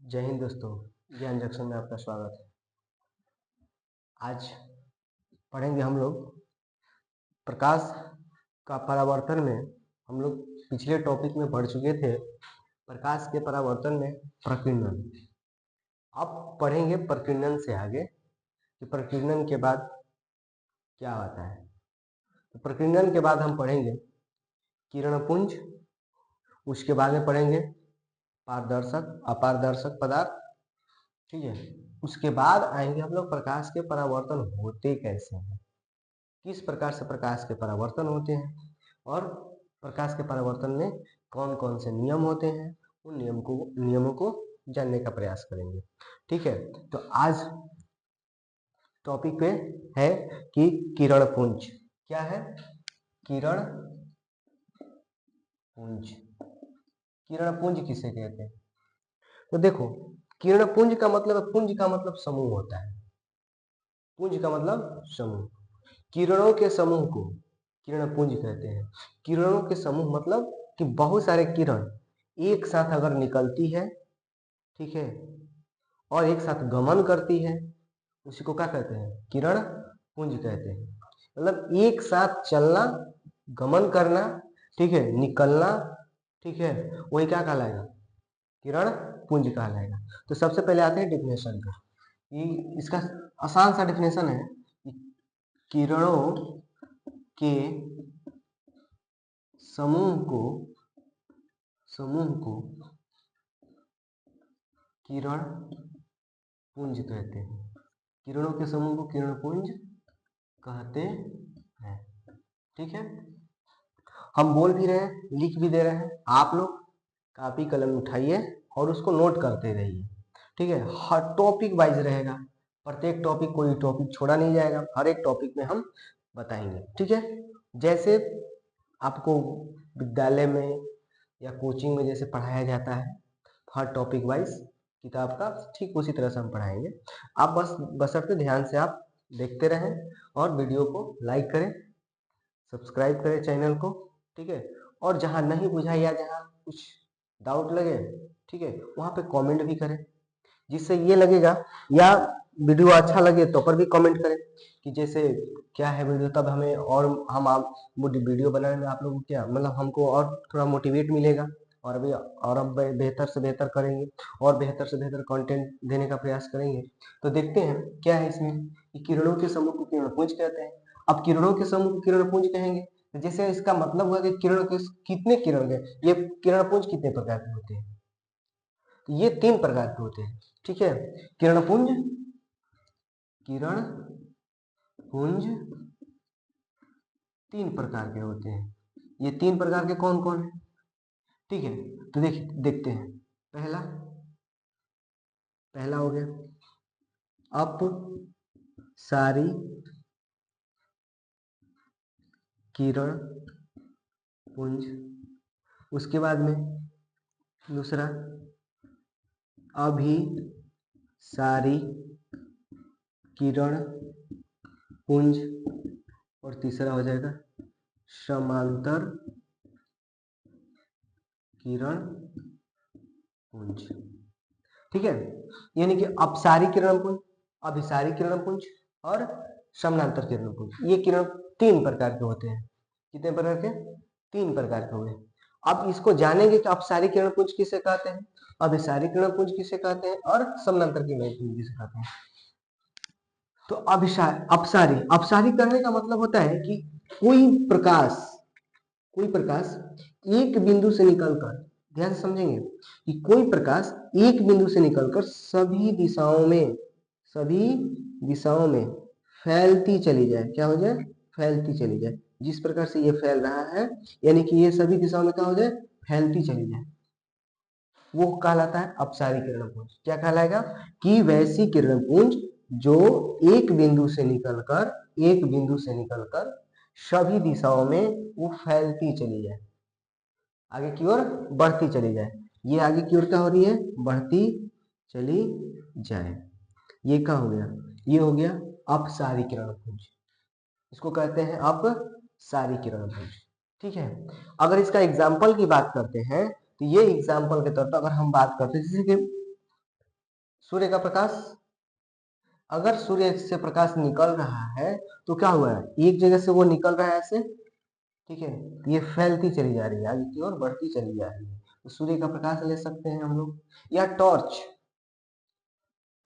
जय हिंद दोस्तों, ज्ञान जंक्शन में आपका स्वागत है। आज पढ़ेंगे हम लोग प्रकाश का परावर्तन में। हम लोग पिछले टॉपिक में पढ़ चुके थे प्रकाश के परावर्तन में प्रकीर्णन। अब पढ़ेंगे प्रकीर्णन से आगे कि प्रकीर्णन के बाद क्या होता है। तो प्रकीर्णन के बाद हम पढ़ेंगे किरणपुंज, उसके बाद में पढ़ेंगे पारदर्शक अपारदर्शक पदार्थ, ठीक है। उसके बाद आएंगे हम लोग प्रकाश के परावर्तन होते कैसे हैं, किस प्रकार से प्रकाश के परावर्तन होते हैं और प्रकाश के परावर्तन में कौन कौन से नियम होते हैं, उन नियमों को जानने का प्रयास करेंगे, ठीक है। तो आज टॉपिक पे है कि किरणपुंज क्या है। किरणपुंज किरणपुंज किसे कहते हैं? तो देखो, किरणपुंज का मतलब, पुंज का मतलब समूह होता है। पुंज का मतलब समूह। किरणों के समूह को किरणपुंज कहते हैं। किरणों के समूह मतलब कि बहुत सारे किरण एक साथ अगर निकलती है, ठीक है, और एक साथ गमन करती है, उसी को क्या कहते हैं? किरण पुंज कहते हैं। मतलब एक साथ चलना, गमन करना, ठीक है, निकलना, ठीक है, वही क्या कहलाएगा? किरण पुंज कहलाएगा। तो सबसे पहले आते हैं डिफिनेशन का। ये इसका आसान सा डिफिनेशन है, किरणों के समूह को किरण पुंज कहते हैं। किरणों के समूह को किरण पुंज कहते हैं, ठीक है। हम बोल भी रहे हैं, लिख भी दे रहे हैं, आप लोग कॉपी कलम उठाइए और उसको नोट करते रहिए, ठीक है। हर टॉपिक वाइज रहेगा, प्रत्येक टॉपिक, कोई टॉपिक छोड़ा नहीं जाएगा, हर एक टॉपिक में हम बताएंगे, ठीक है। जैसे आपको विद्यालय में या कोचिंग में जैसे पढ़ाया जाता है हर टॉपिक वाइज किताब का, ठीक उसी तरह से हम पढ़ाएंगे। आप बशर्ते ध्यान से आप देखते रहें और वीडियो को लाइक करें, सब्सक्राइब करें चैनल को, ठीक है। और जहां नहीं बुझा या जहां कुछ डाउट लगे, ठीक है, वहां पे कमेंट भी करें, जिससे ये लगेगा, या वीडियो अच्छा लगे तो पर भी कमेंट करें कि जैसे क्या है वीडियो, तब हमें और हम आप वीडियो बनाने में आप लोगों को क्या मतलब हमको और थोड़ा मोटिवेट मिलेगा, और अभी और अब बेहतर से बेहतर करेंगे और बेहतर से बेहतर कंटेंट देने का प्रयास करेंगे। तो देखते हैं क्या है इसमें कि किरणों के समूह को किरणपुंज कहते हैं। अब किरणों के समूह को किरणपुंज कहेंगे तो जैसे इसका मतलब हुआ कि किरण के कितने किरण के, ये किरणपुंज कितने प्रकार के होते हैं? तो ये 3 प्रकार के होते हैं, ठीक है। किरणपुंज किरणपुंज 3 प्रकार के होते हैं। ये 3 प्रकार के कौन कौन है, ठीक है। तो देखते हैं। पहला हो गया अपसारी किरण पुंज। उसके बाद में दूसरा अभिसारी किरण पुंज, और तीसरा हो जाएगा समांतर किरण पुंज, ठीक है। यानी कि अपसारी किरण पुंज, अभिसारी किरण पुंज और समानांतर किरण पुंज, ये किरण 3 प्रकार के होते हैं। कितने प्रकार के? 3 प्रकार के हुए। अब इसको जानेंगे कि अपसारी किरण पुंज किसे कहते हैं, अभिसारी किरण पुंज किसे कहते हैं और समानांतर किरण पुंज किसे कहते हैं। तो अपसारी अपसारी करने का मतलब होता है कि कोई प्रकाश एक बिंदु से निकलकर, ध्यान से समझेंगे कि कोई प्रकाश एक बिंदु से निकलकर सभी दिशाओं में फैलती चली जाए। क्या हो जाए? फैलती चली जाए। जिस प्रकार से ये फैल रहा है, यानी कि ये सभी दिशाओं में क्या हो जाए? फैलती चली जाए, वो कहलाता है अपसारी किरणपुंज। क्या कहलाएगा? कि वैसी किरणपुंज जो एक बिंदु से निकलकर सभी दिशाओं में वो फैलती चली जाए, आगे की ओर बढ़ती चली जाए। ये आगे की ओर क्या हो रही है? बढ़ती चली जाए। ये क्या हो गया? ये हो गया अपसारी किरणपुंज। इसको कहते हैं अपसारी किरणपुंज, ठीक है। अगर इसका एग्जाम्पल की बात करते हैं तो ये एग्जाम्पल के तौर पर अगर हम बात करते हैं, जैसे कि सूर्य का प्रकाश, अगर सूर्य से प्रकाश निकल रहा है तो क्या हुआ है, एक जगह से वो निकल रहा है ऐसे, ठीक है, ये फैलती चली जा रही है, आगे की ओर बढ़ती चली जा रही है, तो सूर्य का प्रकाश ले सकते हैं हम लोग। या टॉर्च,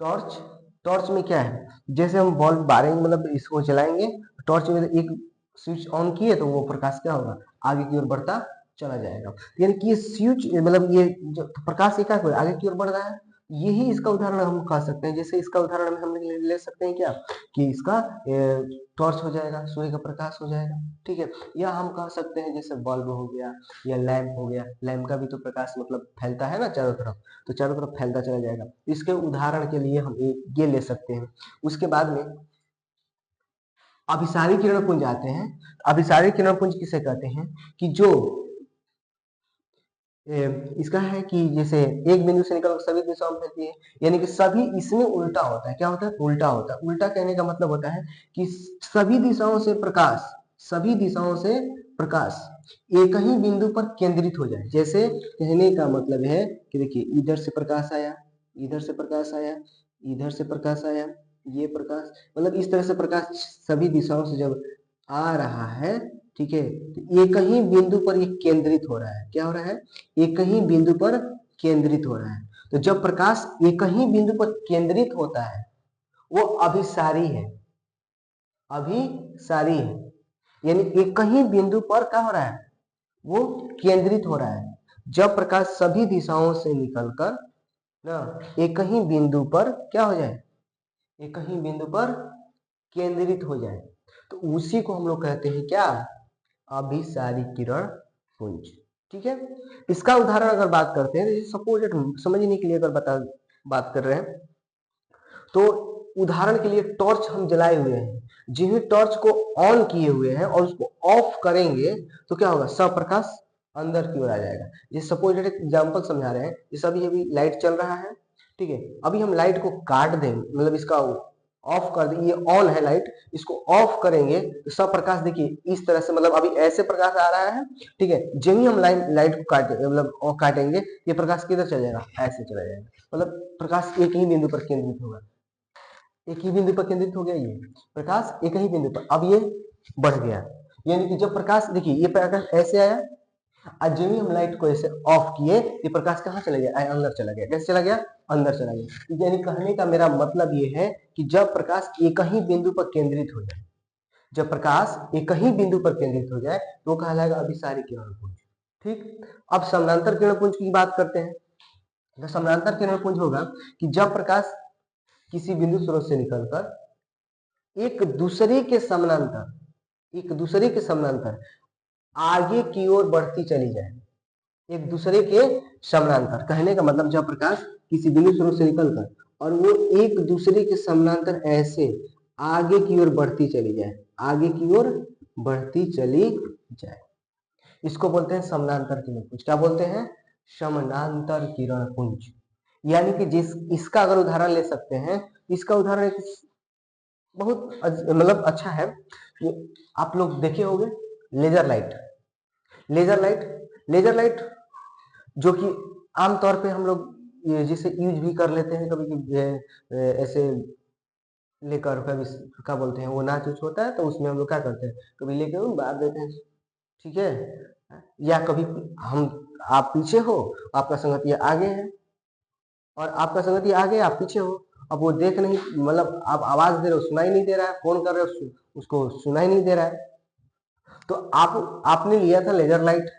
टॉर्च, टॉर्च में क्या है, जैसे हम बल्ब बारेंगे मतलब इसको जलाएंगे, टॉर्च में एक स्विच ऑन किए तो वो प्रकाश क्या होगा, आगे की ओर बढ़ता चला जाएगा। यानी कि ये स्विच मतलब ये जो प्रकाश क्या है आगे की ओर बढ़ रहा है, यही इसका उदाहरण हम कह सकते हैं। जैसे इसका उदाहरण में हम ले सकते हैं क्या, कि इसका टॉर्च हो जाएगा, सूर्य का प्रकाश हो जाएगा, ठीक है। या हम कह सकते हैं जैसे बल्ब हो गया या लैंप हो गया, लैंप का भी तो प्रकाश मतलब फैलता है ना चारों तरफ, तो चारों तरफ फैलता चला जाएगा। इसके उदाहरण के लिए हम ये ले सकते हैं। उसके बाद में अभिसारी किरण पुंज आते हैं। अभिसारी किरण पुंज किसे कहते हैं, कि जो इसका है कि जैसे एक बिंदु से निकल सभी दिशाओं में फैलती है, यानी कि सभी इसमें उल्टा होता है। क्या होता है, उल्टा होता है। उल्टा कहने का मतलब होता है कि सभी दिशाओं से प्रकाश, सभी दिशाओं से प्रकाश एक ही बिंदु पर केंद्रित हो जाए। जैसे कहने का मतलब है कि देखिए इधर से प्रकाश आया, इधर से प्रकाश आया, इधर से प्रकाश आया, ये प्रकाश मतलब इस तरह से प्रकाश सभी दिशाओं से जब आ रहा है, ठीक है, तो एक ही बिंदु पर ये केंद्रित हो रहा है। क्या हो रहा है, एक ही बिंदु पर केंद्रित हो रहा है। तो जब प्रकाश एक ही बिंदु पर केंद्रित होता है वो अभिसारी है, अभिसारी है, यानी एक ही बिंदु पर क्या हो रहा है, वो केंद्रित हो रहा है। जब प्रकाश सभी दिशाओं से निकलकर ना एक ही बिंदु पर क्या हो जाए, एक ही बिंदु पर केंद्रित हो जाए, तो उसी को हम लोग कहते हैं क्या, अभिसारी किरण पुंज, ठीक है। इसका उदाहरण अगर बात करते हैं, सपोज समझने के लिए अगर बात कर रहे हैं, तो उदाहरण के लिए टॉर्च हम जलाए हुए हैं, जिन्हें टॉर्च को ऑन किए हुए हैं और उसको ऑफ करेंगे तो क्या होगा, सब प्रकाश अंदर की ओर आ जाएगा। ये सपोज एक एग्जांपल समझा रहे हैं, जैसे अभी लाइट चल रहा है, ठीक है, अभी हम लाइट को काट देंगे मतलब इसका ऑफ कर देंगे, ये ऑन है लाइट, इसको ऑफ करेंगे तो सब प्रकाश देखिए इस तरह से मतलब अभी ऐसे प्रकाश आ रहा है, ठीक है, जब ही हम लाइट को काटे मतलब काटेंगे ये प्रकाश किधर चला जाएगा, ऐसे चला जाएगा, मतलब प्रकाश एक ही बिंदु पर केंद्रित होगा, एक ही बिंदु पर केंद्रित हो गया, ये प्रकाश एक ही बिंदु पर, अब ये बढ़ गया, यानी कि जब प्रकाश देखिए ये प्रकाश ऐसे आया, आज जब ही हम लाइट को ऐसे ऑफ किए ये प्रकाश कहाँ चला गया, अंदर चला गया। कैसे चला गया, अंदर चला गया। यानी कहने का मेरा मतलब ये है कि जब प्रकाश एक ही बिंदु पर केंद्रित हो जाए, जब प्रकाश एक ही बिंदु पर केंद्रित हो जाए तो कहलाएगा अभिसारी किरण पुंज, ठीक। अब समानांतर किरण पुंज की बात करते हैं। तो समानांतर किरण पुंज होगा कि जब प्रकाश किसी बिंदु स्रोत से निकलकर एक दूसरे के समानांतर, एक दूसरे के समानांतर आगे की ओर बढ़ती चली जाए, एक दूसरे के समानांतर, कहने का मतलब जब प्रकाश किसी बिंदु स्रोत से निकलकर और वो एक दूसरे के समानांतर ऐसे आगे की ओर बढ़ती चली जाए, आगे की ओर बढ़ती चली जाए, इसको बोलते हैं समानांतर किरण पुंज। क्या बोलते हैं, समानांतर किरण पुंज। यानी कि जिस इसका अगर उदाहरण ले सकते हैं, इसका उदाहरण बहुत मतलब अच्छा है, आप लोग देखे होंगे laser light, laser light, laser light जो कि आमतौर पे हम लोग जिसे यूज भी कर लेते हैं कभी ऐसे लेकर कभी क्या बोलते हैं वो नाच उच होता है तो उसमें हम लोग क्या करते हैं, कभी लेकर बांध देते हैं, ठीक है, या कभी हम आप पीछे हो आपका संगतिया आगे है और आपका संगतिया आगे आप पीछे हो, अब वो देख नहीं मतलब आप आवाज दे रहे हो सुनाई नहीं दे रहा है, फोन कर रहे हो उसको सुनाई नहीं दे रहा है, तो आपने लिया था लेजर लाइट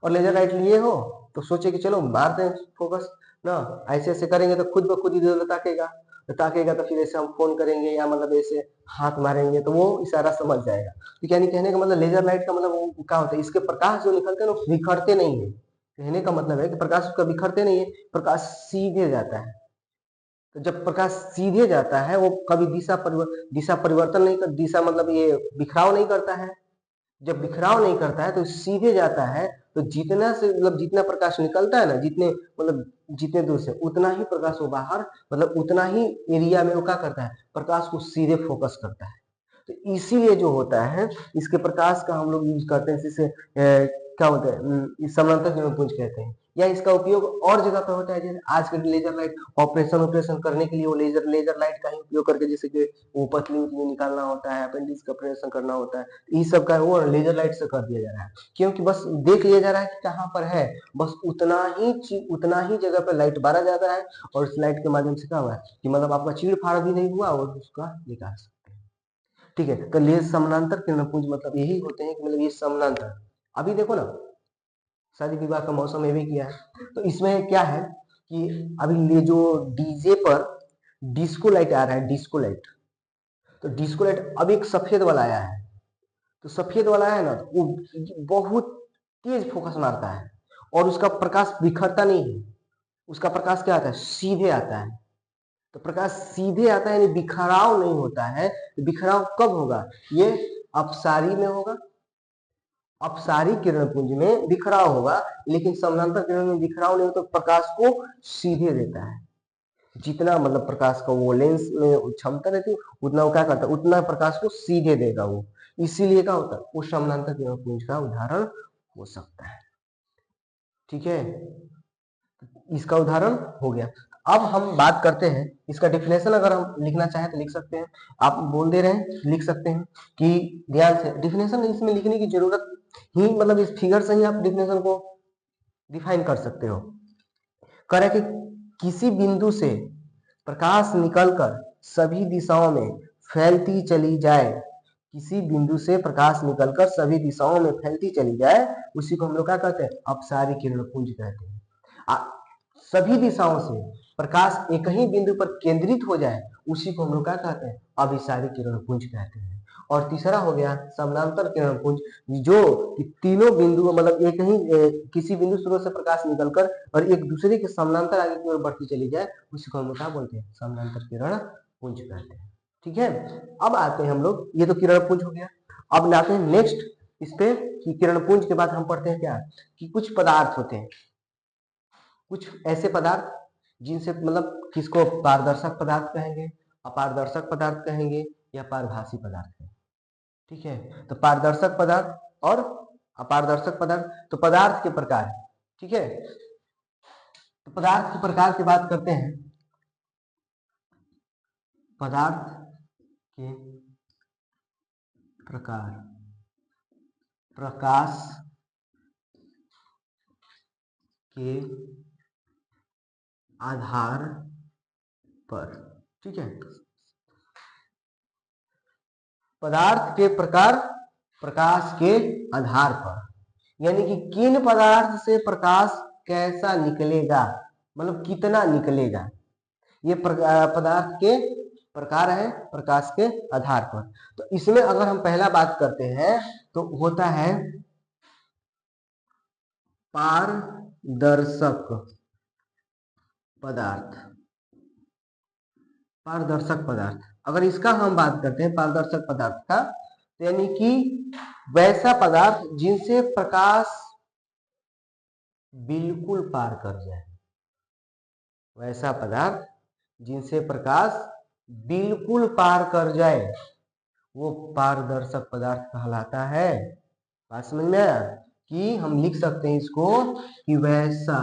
और लेजर लाइट लिए हो तो सोचे कि चलो मारते हैं फोकस ना, ऐसे ऐसे करेंगे तो खुद ब खुद इधर ताकेगा, तो ताकेगा तो फिर ऐसे हम फोन करेंगे या मतलब ऐसे हाथ मारेंगे तो वो इशारा समझ जाएगा। तो यानी कहने का मतलब लेजर लाइट का मतलब वो क्या होता है, इसके प्रकाश जो निकलते हैं वो बिखरते नहीं है, कहने का मतलब है कि प्रकाश उसका बिखरते नहीं है, प्रकाश सीधे जाता है। तो जब प्रकाश सीधे जाता है वो कभी दिशा परिवर्तन नहीं कर, दिशा मतलब ये बिखराव नहीं करता है, जब बिखराव नहीं करता है तो सीधे जाता है, तो जितना से मतलब जितना प्रकाश निकलता है ना, जितने मतलब जितने दूर से उतना ही प्रकाश वो बाहर मतलब उतना ही एरिया में वो क्या करता है, प्रकाश को सीधे फोकस करता है। तो इसीलिए जो होता है इसके प्रकाश का हम लोग यूज करते हैं, जिससे क्या होता है समानांतर किरण पुंज कहते हैं। या इसका उपयोग और जगह पर होता है, जैसे आज के लेजर लाइट ऑपरेशन करने के लिए वो लेजर लाइट का ही उपयोग करके, जैसे कि वो पतली उतली निकालना होता है, अपेंडिक्स का ऑपरेशन करना होता है, इस सब का वो लेजर लाइट से कर दिया जा रहा है, क्योंकि बस देख लिया जा रहा है कि कहाँ पर है, बस उतना ही जगह पर लाइट बारा जाता है, और इस लाइट के माध्यम से क्या हुआ है कि मतलब आपका चीड़ फाड़ भी नहीं हुआ और उसका निकाल सकते हैं। ठीक है, तो लेज समानांतर किरणपुंज मतलब यही होते हैं कि मतलब ये समानांतर। अभी देखो ना, शादी विवाह का मौसम ये भी किया है, तो इसमें क्या है कि अभी ये जो डीजे पर डिस्को लाइट आ रहा है, डिस्को लाइट, तो डिस्को लाइट अब एक सफेद वाला आया है, तो सफेद वाला है ना, तो वो बहुत तेज फोकस मारता है और उसका प्रकाश बिखरता नहीं है, उसका प्रकाश क्या आता है, सीधे आता है। तो प्रकाश सीधे आता है, यानी बिखराव नहीं होता है। बिखराव कब होगा, ये अपसारी में होगा, अपसारी किरणपुंज में बिखराव होगा, लेकिन समानांतर किरण में बिखराव नहीं होता, तो प्रकाश को सीधे देता है। जितना मतलब प्रकाश का वो लेंस में क्षमता रहती है, उतना वो क्या करता है, उतना प्रकाश को सीधे देगा वो, इसीलिए क्या होता है, वो समानांतर किरणपुंज का उदाहरण हो सकता है। ठीक है, इसका उदाहरण हो गया। अब हम बात करते हैं इसका डिफिनेशन, अगर हम लिखना चाहें तो लिख सकते हैं, आप बोल दे रहे हैं लिख सकते हैं कि ध्यान से डिफिनेशन इसमें लिखने की जरूरत ही, मतलब इस फिगर से ही आप डिफिनेशन को डिफाइन कर सकते हो। कह रहे कि किसी बिंदु से प्रकाश निकलकर सभी दिशाओं में फैलती चली जाए, किसी बिंदु से प्रकाश निकलकर सभी दिशाओं में फैलती चली जाए, उसी को हम लोग क्या कहते हैं, अपसारी किरणपुंज कहते हैं। सभी दिशाओं से प्रकाश एक ही बिंदु पर केंद्रित हो जाए, उसी को हम लोग क्या कहते हैं, अभिसारी किरणपुंज कहते हैं। और तीसरा हो गया समानांतर किरणपुंज, जो तीनों बिंदु मतलब एक ही किसी बिंदु स्रोत से प्रकाश निकलकर और एक दूसरे के समानांतर आगे की ओर बढ़ती चली जाए, उसी को हम लोग क्या बोलते हैं, समानांतर किरणपुंज कहते हैं। ठीक है, अब आते हैं हम लोग, ये तो किरणपुंज हो गया। अब लाते हैं नेक्स्ट इस पे कि किरणपुंज के बाद हम पढ़ते हैं क्या, कि कुछ पदार्थ होते हैं, कुछ ऐसे पदार्थ जिनसे मतलब किसको पारदर्शक पदार्थ कहेंगे, अपारदर्शक पदार्थ कहेंगे, या पारभासी पदार्थ कहेंगे। ठीक है, तो पारदर्शक पदार्थ और अपारदर्शक पदार्थ, तो पदार्थ के प्रकार। ठीक है, तो पदार्थ के प्रकार की बात करते हैं। पदार्थ के प्रकार, प्रकाश के आधार पर। ठीक है, पदार्थ के प्रकार प्रकाश के आधार पर, यानी कि किन पदार्थ से प्रकाश कैसा निकलेगा, मतलब कितना निकलेगा, ये पदार्थ के प्रकार है प्रकाश के आधार पर। तो इसमें अगर हम पहला बात करते हैं तो होता है पारदर्शक पदार्थ। पारदर्शक पदार्थ, अगर इसका हम बात करते हैं पारदर्शक पदार्थ का, तो यानी कि वैसा पदार्थ जिनसे प्रकाश बिल्कुल पार कर जाए, वैसा पदार्थ जिनसे प्रकाश बिल्कुल पार कर जाए, वो पारदर्शक पदार्थ कहलाता है। बात समझ में आया, कि हम लिख सकते हैं इसको कि वैसा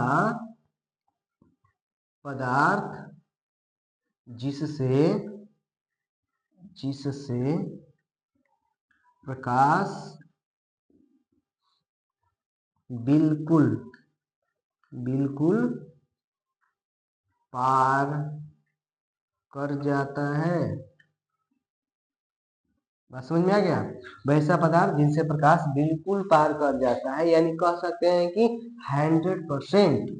पदार्थ जिससे जिससे प्रकाश बिल्कुल बिल्कुल पार कर जाता है। बात समझ में आ गया, वैसा पदार्थ जिनसे प्रकाश बिल्कुल पार कर जाता है, यानी कह सकते हैं कि 100%,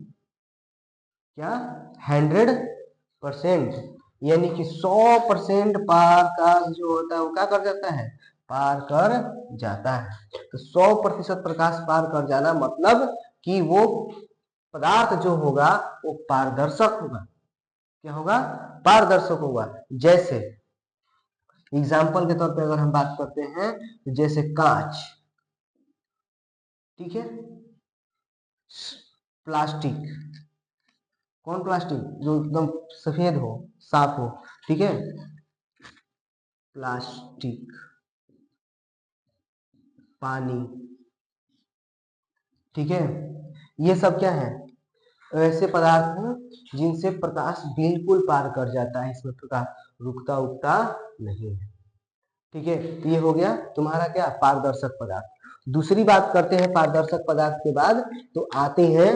क्या 100%, यानी कि 100% प्रकाश जो होता है वो क्या कर जाता है, पार कर जाता है। तो 100% प्रकाश पार कर जाना मतलब कि वो पदार्थ जो होगा वो पारदर्शक होगा। क्या होगा, पारदर्शक होगा। जैसे एग्जाम्पल के तौर पे अगर हम बात करते हैं तो जैसे कांच, ठीक है, प्लास्टिक, कौन प्लास्टिक, जो एकदम सफेद हो, साफ हो, ठीक है, प्लास्टिक, पानी, ठीक है, ये सब क्या है, ऐसे पदार्थ हैं जिनसे प्रकाश बिल्कुल पार कर जाता है, इसमें प्रकाश रुकता उगता नहीं है। ठीक है, ये हो गया तुम्हारा क्या, पारदर्शक पदार्थ। दूसरी बात करते हैं पारदर्शक पदार्थ के बाद, तो आते हैं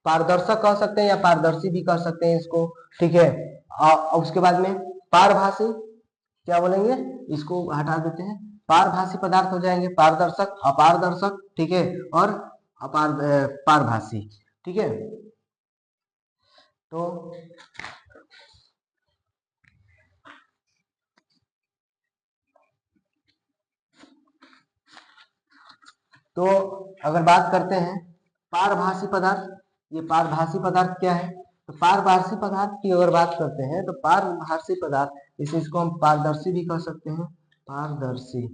पारदर्शक कह सकते हैं या पारदर्शी भी कह सकते हैं इसको। ठीक है, और उसके बाद में पारभासी, क्या बोलेंगे, इसको हटा देते हैं, पारभासी पदार्थ हो जाएंगे, पारदर्शक, अपारदर्शक, ठीक है, और पारभासी। ठीक है, तो अगर बात करते हैं पारभासी पदार्थ, ये पारभासी पदार्थ क्या है, तो पारभासी पदार्थ की अगर बात करते हैं तो पारभासी पदार्थ इसको हम पारदर्शी भी कह सकते हैं, पारदर्शी,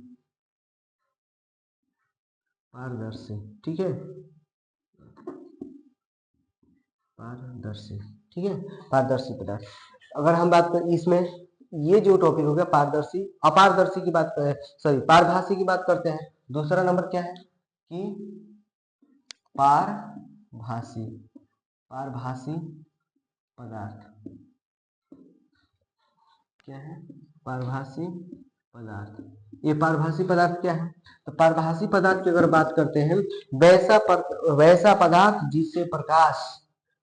पारदर्शी, ठीक है, पारदर्शी, ठीक है, पारदर्शी पदार्थ। अगर हम बात करें इसमें, ये जो टॉपिक हो गया पारदर्शी, अपारदर्शी की बात करें, सॉरी पारभासी की बात करते हैं। दूसरा नंबर क्या है कि पारभासी, पारभासी पदार्थ क्या है, पारभासी पदार्थ। ये पारभासी पदार्थ क्या है, तो पारभासी पदार्थ की अगर बात करते हैं, वैसा पदार्थ जिससे प्रकाश,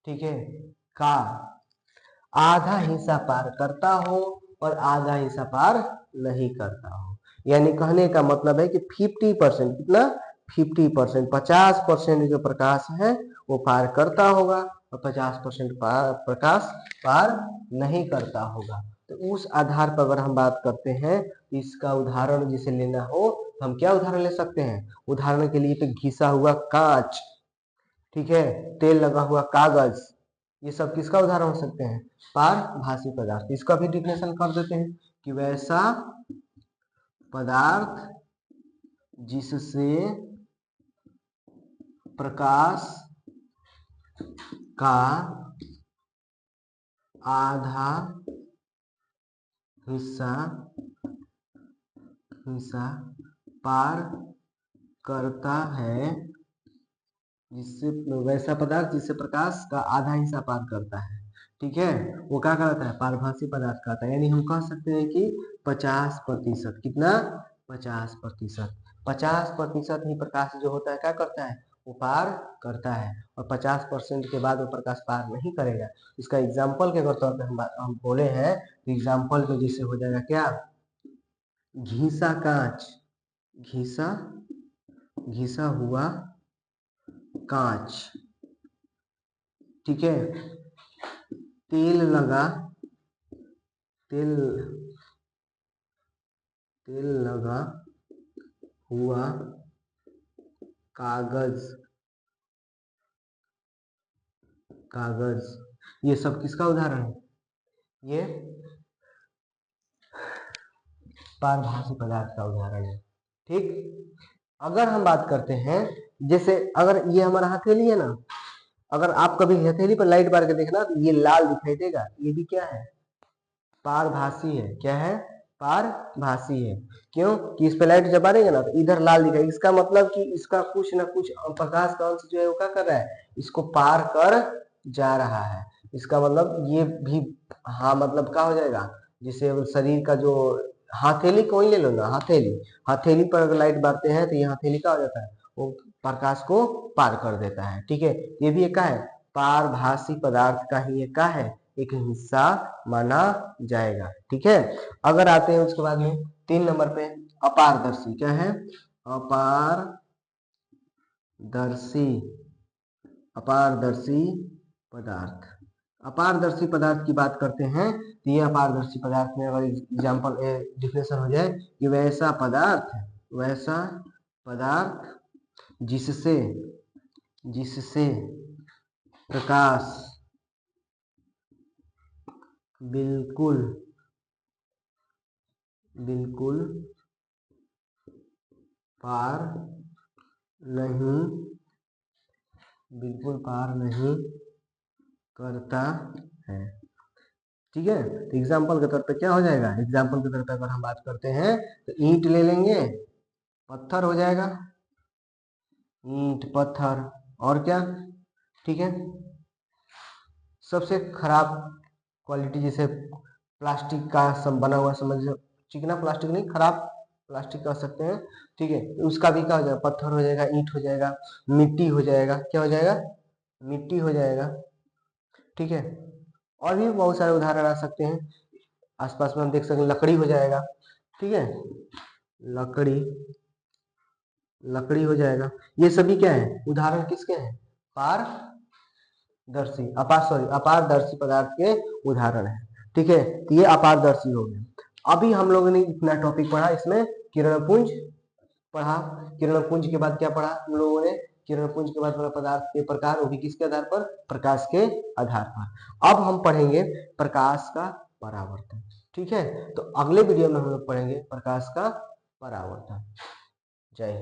ठीक है, का आधा हिस्सा पार करता हो और आधा हिस्सा पार नहीं करता हो। यानी कहने का मतलब है कि 50%, कितना, 50%, 50% जो प्रकाश है वो पार करता होगा और 50% प्रकाश पार नहीं करता होगा। तो उस आधार पर अगर हम बात करते हैं तो इसका उदाहरण जिसे लेना हो तो हम क्या उदाहरण ले सकते हैं, उदाहरण के लिए तो घिसा हुआ कांच, ठीक है, तेल लगा हुआ कागज, ये सब किसका उदाहरण हो सकते हैं, पारभासी पदार्थ। इसका भी डिफिनेशन कर देते हैं कि वैसा पदार्थ जिससे प्रकाश का आधा हिस्सा पार करता है, जिससे वैसा पदार्थ जिससे प्रकाश का आधा हिस्सा पार करता है, ठीक है, वो क्या कहता है, पारभासी पदार्थ कहता है। यानी हम कह सकते हैं कि 50%, कितना, 50%, 50% ही प्रकाश जो होता है क्या करता है, वो पार करता है, और 50% के बाद वो प्रकाश पार नहीं करेगा। इसका एग्जाम्पल के अगर तौर पर हम बोले हैं तो एग्जाम्पल में जैसे हो जाएगा क्या, घिसा कांच, घिसा हुआ कांच, ठीक है, तेल लगा हुआ कागज, ये सब किसका उदाहरण है, ये पारभासी पदार्थ का उदाहरण है। ठीक, अगर हम बात करते हैं, जैसे अगर ये हमारा हथेली है ना, अगर आप कभी हथेली पर लाइट मार के देखना तो ये लाल दिखाई देगा, ये भी क्या है, पारभासी है। क्या है, पारभासी है। क्यों कि इस पे लाइट जब मारेंगे ना तो इधर लाल दिखाएगा, इसका मतलब कि इसका कुछ ना कुछ प्रकाश का अंश जो है वो क्या कर रहा है, इसको पार कर जा रहा है। इसका मतलब ये भी, हाँ मतलब क्या हो जाएगा, जिसे शरीर का जो हथेली को ही ले लो ना, हथेली पर अगर लाइट मारते हैं तो ये हथेली क्या हो जाता है, वो प्रकाश को पार कर देता है। ठीक है, ये भी एक क्या है, पारभासी पदार्थ का ही एक क्या है, एक हिस्सा माना जाएगा। ठीक है, अगर आते हैं उसके बाद में 3 नंबर पे अपारदर्शी, क्या है, अपारदर्शी पदार्थ। अपारदर्शी पदार्थ की बात करते हैं तो ये अपारदर्शी पदार्थ में अगर एग्जाम्पल डिफिनेशन हो जाए कि वैसा पदार्थ जिससे प्रकाश बिल्कुल पार नहीं करता है। ठीक है, तो एग्जाम्पल के तौर पे क्या हो जाएगा, एग्जाम्पल के तौर पे अगर हम बात करते हैं तो ईंट ले लेंगे, पत्थर हो जाएगा, ईंट पत्थर, और क्या, ठीक है। सबसे खराब क्वालिटी जैसे प्लास्टिक का सब बना हुआ, समझ, चिकना प्लास्टिक नहीं, खराब प्लास्टिक कह सकते हैं, ठीक है। उसका भी क्या हो जाएगा, पत्थर हो जाएगा, ईंट हो जाएगा, मिट्टी हो जाएगा, क्या हो जाएगा, मिट्टी हो जाएगा, ठीक है। और भी बहुत सारे उदाहरण आ सकते हैं, आसपास में हम देख सकते हैं, लकड़ी हो जाएगा, ठीक है, लकड़ी, लकड़ी हो जाएगा। ये सभी क्या है, उदाहरण किसके हैं, अपारदर्शी पदार्थ के उदाहरण है, ठीक है। तो ये अपारदर्शी हो गया। अभी हम लोगों ने इतना टॉपिक पढ़ा, इसमें किरणपुंज पढ़ा। किरणपुंज के बाद क्या पढ़ा हम लोगों ने, किरणपुंज के बाद पदार्थ के प्रकार, वो भी किसके आधार पर, प्रकाश के आधार पर। अब हम पढ़ेंगे प्रकाश का परावर्तन, ठीक है। तो अगले वीडियो में हम लोग पढ़ेंगे प्रकाश का परावर्तन। जय हिंद।